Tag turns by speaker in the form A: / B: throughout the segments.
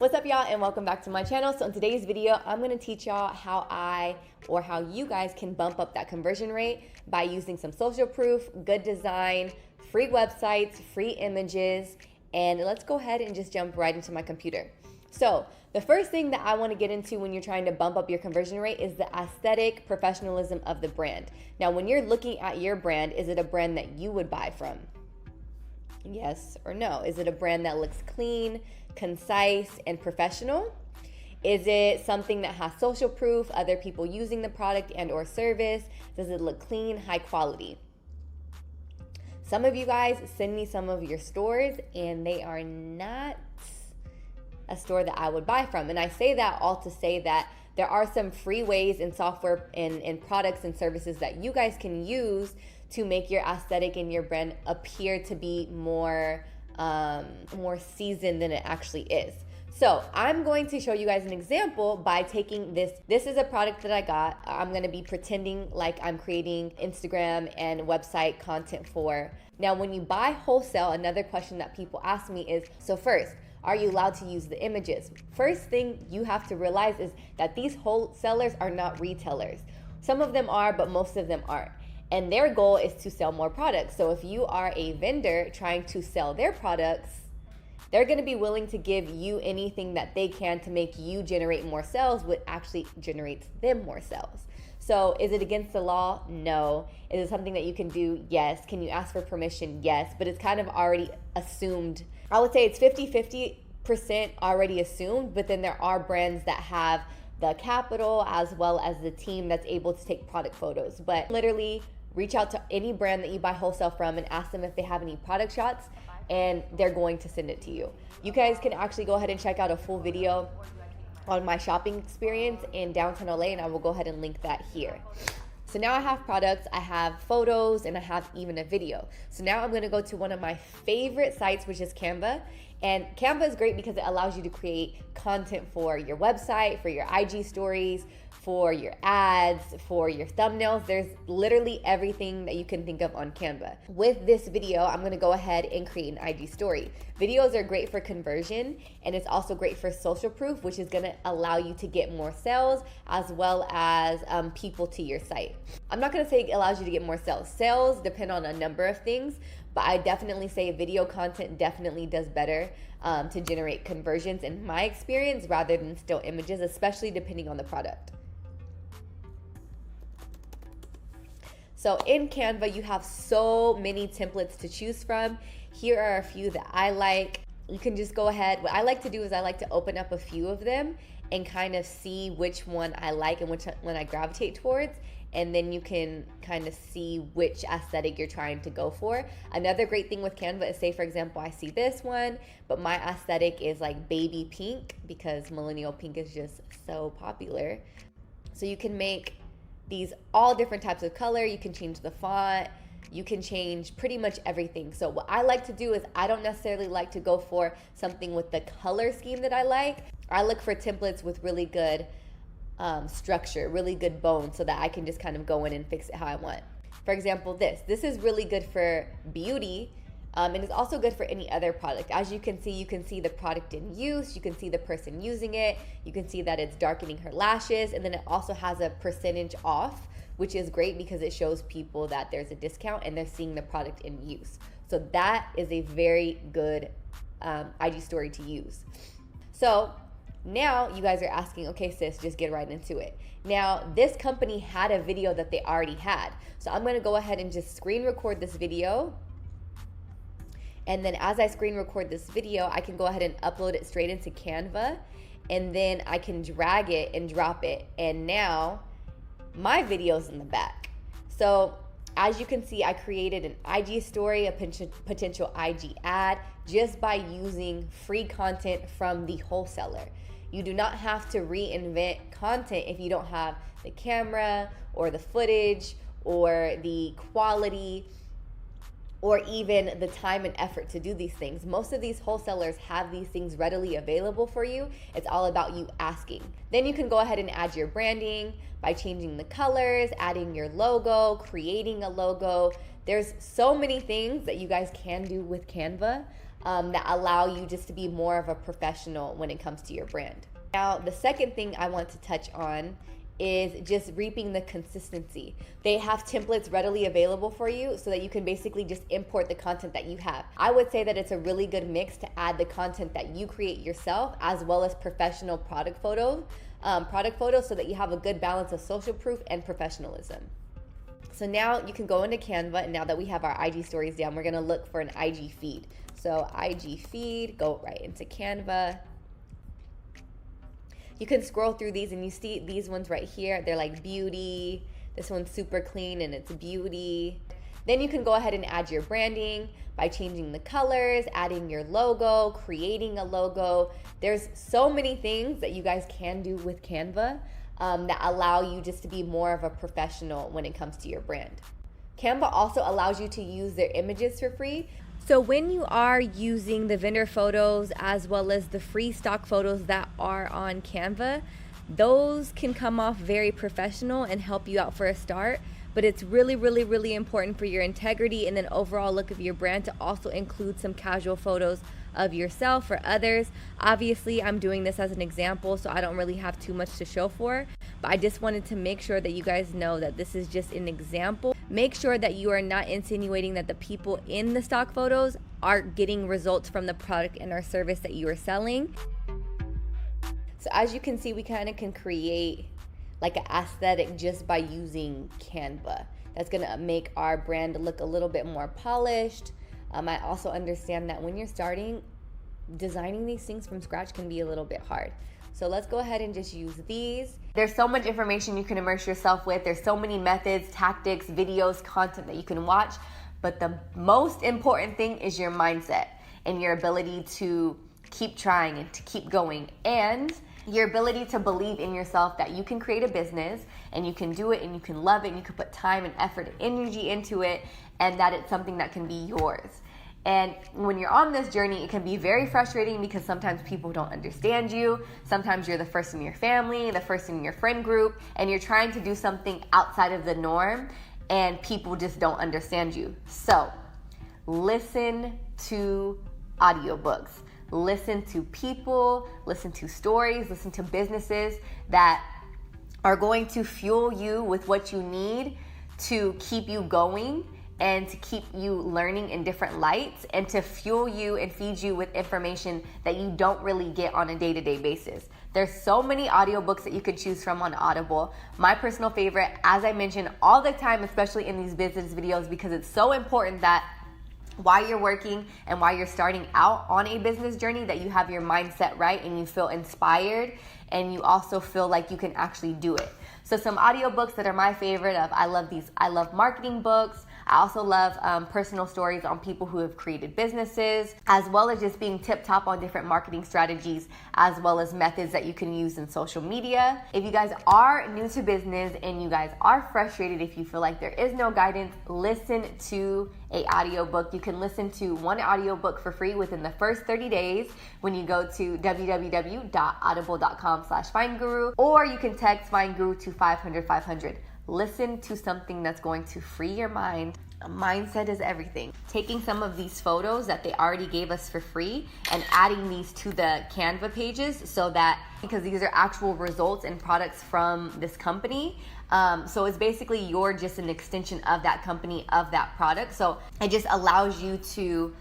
A: What's up, y'all, and welcome back to my channel. So in today's video, I'm going to teach y'all how you guys can bump up that conversion rate by using some social proof, good design, free websites, free images, and let's go ahead and just jump right into my computer. So the first thing that I want to get into when you're trying to bump up your conversion rate is the aesthetic professionalism of the brand. Now, when you're looking at your brand, is it a brand that you would buy from? Yes or no? Is it a brand that looks clean, concise, and professional? Is it something that has social proof, other people using the product and or service? Does it look clean, high quality? Some of you guys send me some of your stores and they are not a store that I would buy from. And I say that all to say that there are some free ways in software and products and services that you guys can use to make your aesthetic and your brand appear to be more seasoned than it actually is. So I'm going to show you guys an example by taking this. This is a product that I got. I'm going to be pretending like I'm creating Instagram and website content for. Now, when you buy wholesale, another question that people ask me is, so first, are you allowed to use the images? First thing you have to realize is that these wholesalers are not retailers. Some of them are, but most of them aren't. And their goal is to sell more products. So if you are a vendor trying to sell their products, they're going to be willing to give you anything that they can to make you generate more sales, which actually generates them more sales. So is it against the law? No. Is it something that you can do? Yes. Can you ask for permission? Yes. But it's kind of already assumed. I would say it's 50% already assumed, but then there are brands that have the capital as well as the team that's able to take product photos. But literally, reach out to any brand that you buy wholesale from and ask them if they have any product shots, and they're going to send it to you. You guys can actually go ahead and check out a full video on my shopping experience in downtown LA, and I will go ahead and link that here. So now I have products, I have photos, and I have even a video. So now I'm gonna go to one of my favorite sites, which is Canva. And Canva is great because it allows you to create content for your website, for your IG stories, for your ads, for your thumbnails. There's literally everything that you can think of on Canva. With this video, I'm gonna go ahead and create an IG story. Videos are great for conversion, and it's also great for social proof, which is gonna allow you to get more sales as well as people to your site. I'm not gonna say it allows you to get more sales. Sales depend on a number of things, but I definitely say video content definitely does better to generate conversions in my experience rather than still images, especially depending on the product. So in Canva, you have so many templates to choose from. Here are a few that I like. You can just go ahead. What I like to do is I like to open up a few of them and kind of see which one I like and which one I gravitate towards. And then you can kind of see which aesthetic you're trying to go for. Another great thing with Canva is, say for example, I see this one, but my aesthetic is like baby pink because millennial pink is just so popular. So you can make these all different types of color. You can change the font. You can change pretty much everything. So what I like to do is I don't necessarily like to go for something with the color scheme that I like. I look for templates with really good structure, really good bone, so that I can just kind of go in and fix it how I want. For example, this is really good for beauty, and it's also good for any other product. As you can see the product in use, you can see the person using it, you can see that it's darkening her lashes, and then it also has a percentage off, which is great because it shows people that there's a discount and they're seeing the product in use. So that is a very good IG story to use. So now you guys are asking, okay sis, just get right into it. Now this company had a video that they already had. So I'm gonna go ahead and just screen record this video. And then as I screen record this video, I can go ahead and upload it straight into Canva. And then I can drag it and drop it. And now my video's in the back. So as you can see, I created an IG story, a potential IG ad, just by using free content from the wholesaler. You do not have to reinvent content if you don't have the camera or the footage or the quality or even the time and effort to do these things. Most of these wholesalers have these things readily available for you. It's all about you asking. Then you can go ahead and add your branding by changing the colors, adding your logo, creating a logo. There's so many things that you guys can do with Canva. that allow you just to be more of a professional when it comes to your brand. Now, the second thing I want to touch on is just reaping the consistency. They have templates readily available for you so that you can basically just import the content that you have. I would say that it's a really good mix to add the content that you create yourself as well as professional product photos so that you have a good balance of social proof and professionalism. So now you can go into Canva, and now that we have our IG stories down, we're gonna look for an IG feed. So IG feed, go right into Canva. You can scroll through these and you see these ones right here. They're like beauty. This one's super clean and it's beauty. Then you can go ahead and add your branding by changing the colors, adding your logo, creating a logo. There's so many things that you guys can do with Canva that allow you just to be more of a professional when it comes to your brand. Canva also allows you to use their images for free. So when you are using the vendor photos as well as the free stock photos that are on Canva, those can come off very professional and help you out for a start. But it's really, really, really important for your integrity and then overall look of your brand to also include some casual photos of yourself or others. Obviously, I'm doing this as an example, so I don't really have too much to show for, but I just wanted to make sure that you guys know that this is just an example. Make sure that you are not insinuating that the people in the stock photos are getting results from the product and or service that you are selling. So as you can see, we kind of can create like an aesthetic just by using Canva. That's gonna make our brand look a little bit more polished. I also understand that when you're starting, designing these things from scratch can be a little bit hard. So let's go ahead and just use these. There's so much information you can immerse yourself with. There's so many methods, tactics, videos, content that you can watch. But the most important thing is your mindset and your ability to keep trying and to keep going, and your ability to believe in yourself that you can create a business and you can do it and you can love it and you can put time and effort and energy into it, and that it's something that can be yours. And when you're on this journey, it can be very frustrating because sometimes people don't understand you. Sometimes you're the first in your family, the first in your friend group, and you're trying to do something outside of the norm and people just don't understand you. So listen to audiobooks. Listen to people, listen to stories, listen to businesses that are going to fuel you with what you need to keep you going and to keep you learning in different lights and to fuel you and feed you with information that you don't really get on a day-to-day basis. There's so many audiobooks that you could choose from on Audible. My personal favorite, as I mention all the time, especially in these business videos, because it's so important that while you're working and while you're starting out on a business journey, that you have your mindset right and you feel inspired and you also feel like you can actually do it. So some audiobooks that are my favorite I love marketing books. I also love personal stories on people who have created businesses, as well as just being tip-top on different marketing strategies, as well as methods that you can use in social media. If you guys are new to business and you guys are frustrated, if you feel like there is no guidance, listen to an audiobook. You can listen to one audiobook for free within the first 30 days when you go to www.audible.com/findguru, or you can text findguru to 500-500. Listen to something that's going to free your mind. Mindset is everything. Taking some of these photos that they already gave us for free and adding these to the Canva pages so that, because these are actual results and products from this company, so it's basically you're just an extension of that company, of that product. So it just allows you to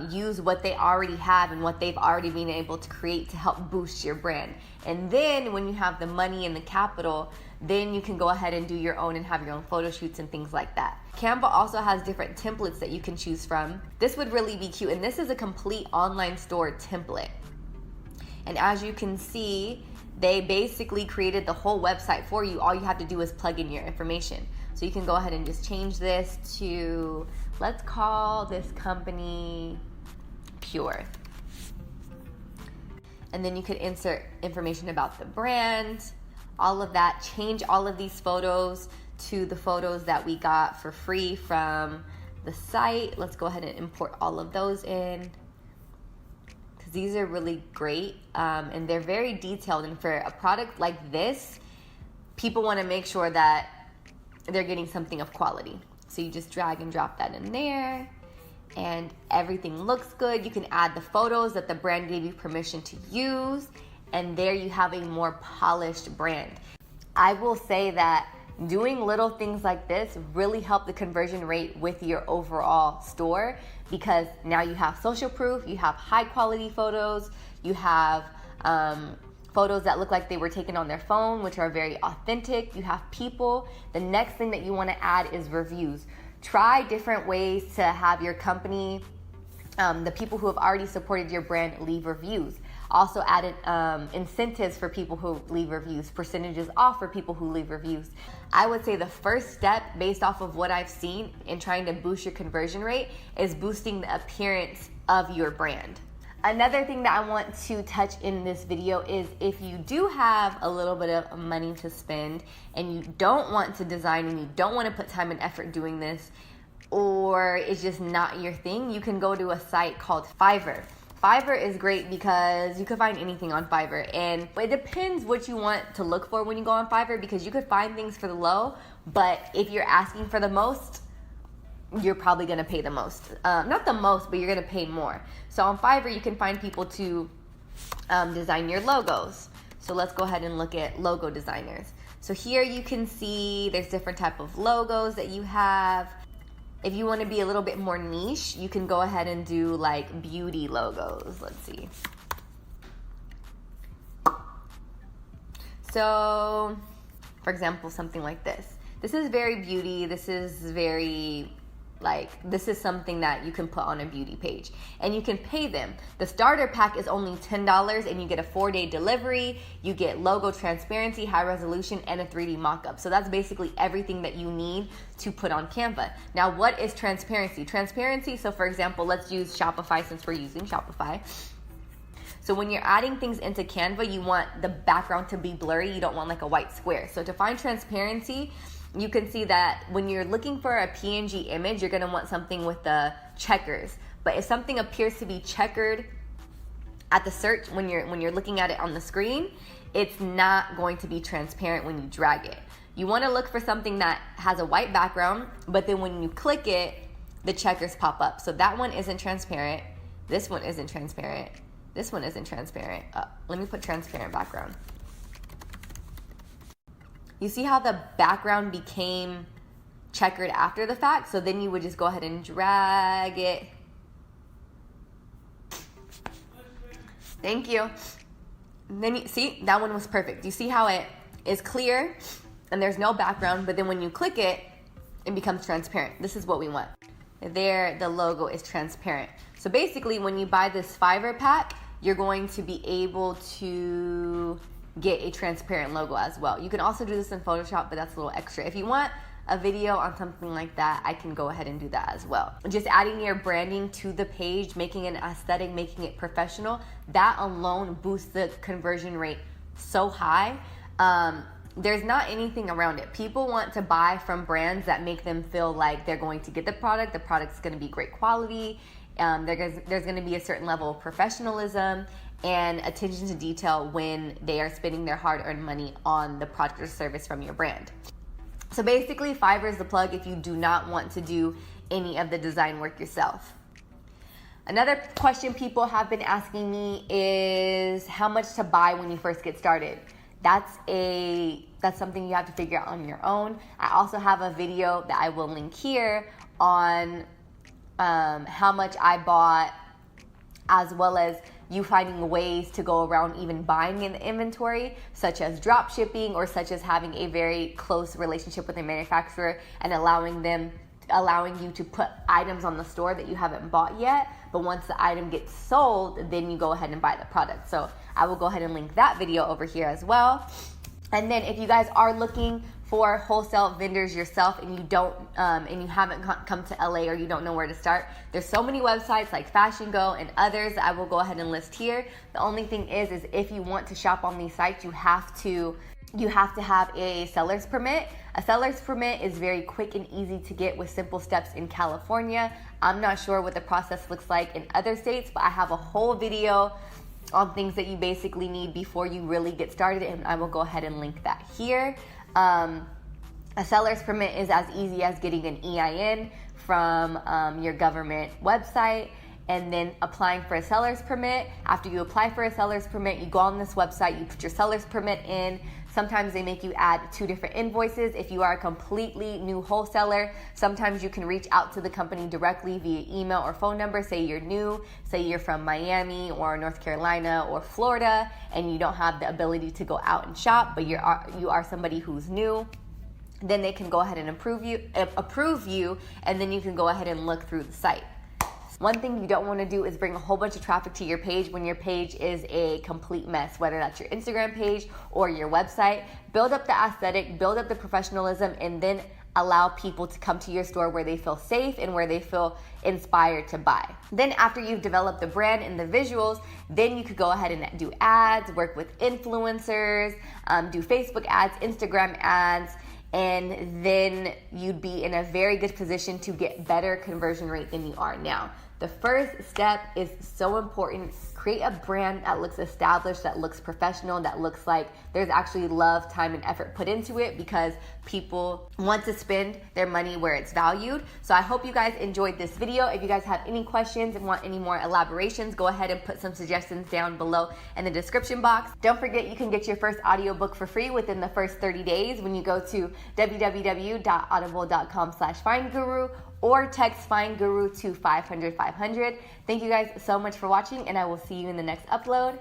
A: use what they already have and what they've already been able to create to help boost your brand. And then when you have the money and the capital, then you can go ahead and do your own and have your own photo shoots and things like that. Canva also has different templates that you can choose from. This would really be cute, and this is a complete online store template. And as you can see, they basically created the whole website for you. All you have to do is plug in your information. So you can go ahead and just change this to, let's call this company Pure. And then you could insert information about the brand, all of that. Change all of these photos to the photos that we got for free from the site. Let's go ahead and import all of those in, because these are really great and they're very detailed. And for a product like this, people want to make sure that they're getting something of quality. So you just drag and drop that in there. and everything looks good. You can add the photos that the brand gave you permission to use, and there you have a more polished brand. I will say that doing little things like this really help the conversion rate with your overall store, because now you have social proof, you have high quality photos, you have photos that look like they were taken on their phone, which are very authentic. You have people. The next thing that you want to add is reviews. Try different ways to have your company, the people who have already supported your brand, leave reviews. Also added incentives for people who leave reviews, percentages off for people who leave reviews. I would say the first step, based off of what I've seen in trying to boost your conversion rate, is boosting the appearance of your brand. Another thing that I want to touch in this video is, if you do have a little bit of money to spend and you don't want to design and you don't want to put time and effort doing this, or it's just not your thing, you can go to a site called Fiverr. Fiverr is great because you can find anything on Fiverr, and it depends what you want to look for when you go on Fiverr, because you could find things for the low, but if you're asking for the most, you're probably going to pay the most. Not the most, but you're going to pay more. So on Fiverr, you can find people to design your logos. So let's go ahead and look at logo designers. So here you can see there's different type of logos that you have. If you want to be a little bit more niche, you can go ahead and do like beauty logos. Let's see. So, for example, something like this. This is very beauty. This is very, this is something that you can put on a beauty page, and you can pay them. The starter pack is only $10, and you get a 4-day delivery. You get logo transparency, high resolution, and a 3D mock-up. So that's basically everything that you need to put on Canva. Now, what is transparency? Transparency, so for example, let's use Shopify since we're using Shopify. So when you're adding things into Canva, you want the background to be blurry. You don't want like a white square. So to find transparency, you can see that when you're looking for a PNG image, you're gonna want something with the checkers. But if something appears to be checkered at the search, when you're looking at it on the screen, it's not going to be transparent when you drag it. You wanna look for something that has a white background, but then when you click it, the checkers pop up. So that one isn't transparent. This one isn't transparent. This one isn't transparent. Let me put transparent background. You see how the background became checkered after the fact? So then you would just go ahead and drag it. Thank you. And then you see, that one was perfect. You see how it is clear and there's no background, but then when you click it, it becomes transparent. This is what we want. There, the logo is transparent. So basically, when you buy this Fiverr pack, you're going to be able to get a transparent logo as well. You can also do this in Photoshop, but that's a little extra. If you want a video on something like that, I can go ahead and do that as well. Just adding your branding to the page, making it aesthetic, making it professional, that alone boosts the conversion rate so high. There's not anything around it. People want to buy from brands that make them feel like they're going to get the product's going to be great quality, there's going to be a certain level of professionalism and attention to detail when they are spending their hard-earned money on the product or service from your brand. So basically, Fiverr is the plug if you do not want to do any of the design work yourself. Another question people have been asking me is how much to buy when you first get started. That's something you have to figure out on your own. I also have a video that I will link here on how much I bought, as well as you finding ways to go around even buying in the inventory, such as drop shipping or such as having a very close relationship with a manufacturer and allowing you to put items on the store that you haven't bought yet, but once the item gets sold, then you go ahead and buy the product. So I will go ahead and link that video over here as well. And then if you guys are looking for wholesale vendors yourself and you haven't come to LA or you don't know where to start, there's so many websites like Fashion Go and others that I will go ahead and list here. The only thing is if you want to shop on these sites, you have to have a seller's permit. A seller's permit is very quick and easy to get with simple steps in California. I'm not sure what the process looks like in other states, but I have a whole video on things that you basically need before you really get started, and I will go ahead and link that here. A seller's permit is as easy as getting an EIN from your government website, and then applying for a seller's permit. After you apply for a seller's permit, you go on this website, you put your seller's permit in. Sometimes they make you add 2 different invoices. If you are a completely new wholesaler, sometimes you can reach out to the company directly via email or phone number. Say you're new, say you're from Miami or North Carolina or Florida, and you don't have the ability to go out and shop, but you are somebody who's new. Then they can go ahead and approve you, and then you can go ahead and look through the site. One thing you don't want to do is bring a whole bunch of traffic to your page when your page is a complete mess, whether that's your Instagram page or your website. Build up the aesthetic, build up the professionalism, and then allow people to come to your store where they feel safe and where they feel inspired to buy. Then after you've developed the brand and the visuals, then you could go ahead and do ads, work with influencers, do Facebook ads, Instagram ads, and then you'd be in a very good position to get better conversion rate than you are now. The first step is so important. Create a brand that looks established, that looks professional, that looks like there's actually love, time, and effort put into it, because people want to spend their money where it's valued. So I hope you guys enjoyed this video. If you guys have any questions and want any more elaborations, go ahead and put some suggestions down below in the description box. Don't forget, you can get your first audiobook for free within the first 30 days when you go to www.audible.com/findguru or text FindGuru to 500 500. Thank you guys so much for watching, and I will see you in the next upload.